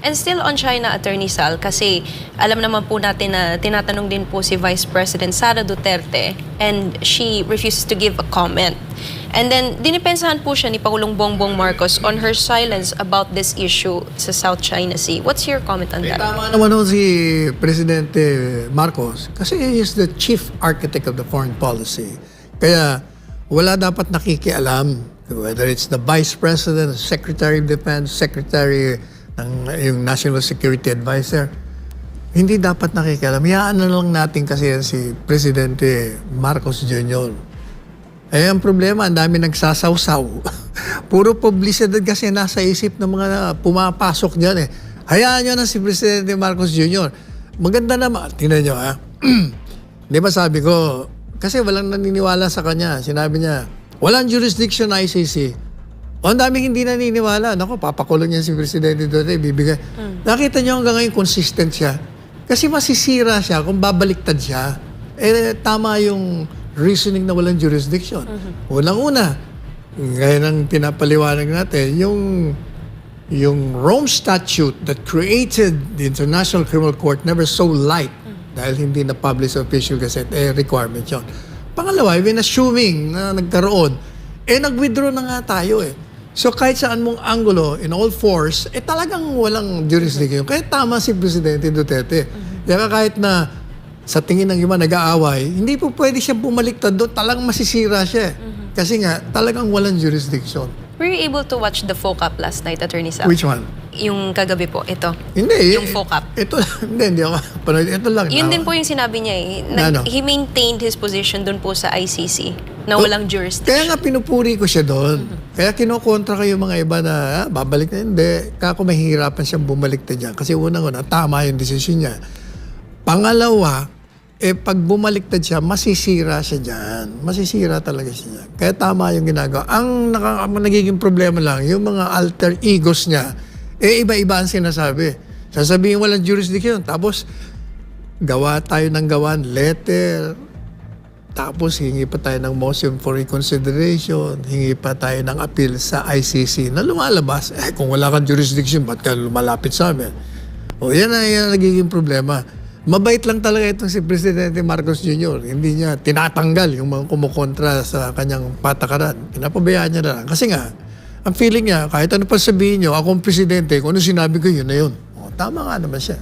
And still on China, Attorney Sal, kasi alam naman po natin na tinatanong din po si Vice President Sara Duterte and she refuses to give a comment. And then, dinipensahan po siya ni Pangulong Bongbong Marcos on her silence about this issue sa South China Sea. What's your comment on that? Tama naman si Presidente Marcos kasi he is the chief architect of the foreign policy. Kaya wala dapat nakikialam, whether it's the Vice President, Secretary of Defense, Secretary ng yung National Security Advisor, hindi dapat nakikialam. Hayaan na lang natin kasi yan si Presidente Marcos Jr. Eh, ang problema, ang dami nagsasawsaw. Puro publicidad kasi nasa isip ng mga pumapasok dyan eh. Hayaan nyo na si Presidente Marcos Jr. Maganda naman. Tingnan nyo ha. Di ba sabi ko, kasi walang naniniwala sa kanya. Sinabi niya, walang jurisdiction ICC. O, ang daming hindi naniniwala. Naku, papakulong niya si Presidente Duterte, bibigay. Nakita nyo hanggang ngayon consistent siya. Kasi masisira siya kung babaliktad siya. Eh, tama yung reasoning na walang jurisdiction. Unang-una, ngayon ang pinapaliwanag natin, yung Rome Statute that created the International Criminal Court never so light dahil hindi na-publish sa official gazette, requirement yun. Pangalawa, even assuming na nagkaroon, nag-withdraw na nga tayo eh. So kahit saan mong angulo, in all force, talagang walang jurisdiction. Kaya tama si Presidente Duterte. Kaya kahit na sa tingin ng iba nag-aaway, hindi po pwede siya bumaliktad doon. Talagang masisira siya. Kasi nga, talagang walang jurisdiction. Were you able to watch the FOCAP last night, Attorney Sal? Which one? Yung kagabi po, ito. Hindi. Yung FOCAP. Ito, hindi ako. Ito lang. Yun din po yung sinabi niya eh. He maintained his position doon po sa ICC na walang jurisdiction. Kaya nga pinupuri ko siya doon. Kaya kinokontra kayo mga iba na babalik na hindi. Kako mahihirapan siyang bumalik na dyan. Kasi unang-una, tama yung desisyon niya. Pangalawa, pag bumaliktad siya, masisira siya dyan. Masisira talaga siya dyan. Kaya tama yung ginagawa. Ang nagiging problema lang, yung mga alter egos niya, iba-iba ang sinasabi. Sasabihin walang jurisdiction. Tapos, gawa tayo ng gawan, letter. Tapos, hingi pa tayo ng motion for reconsideration. Hingi pa tayo ng appeal sa ICC na lumalabas. Kung wala kang jurisdiction, ba't ka lumalapit sa amin? O, yan ang nagiging problema. Mabait lang talaga itong si Presidente Marcos Jr. Hindi niya tinatanggal yung mga kumukontra sa kanyang patakaran. Pinapabayaan niya na lang. Kasi nga, ang feeling niya, kahit ano pa sabihin niyo, akong presidente, kung ano sinabi ko, yun na yun. O, tama nga naman siya.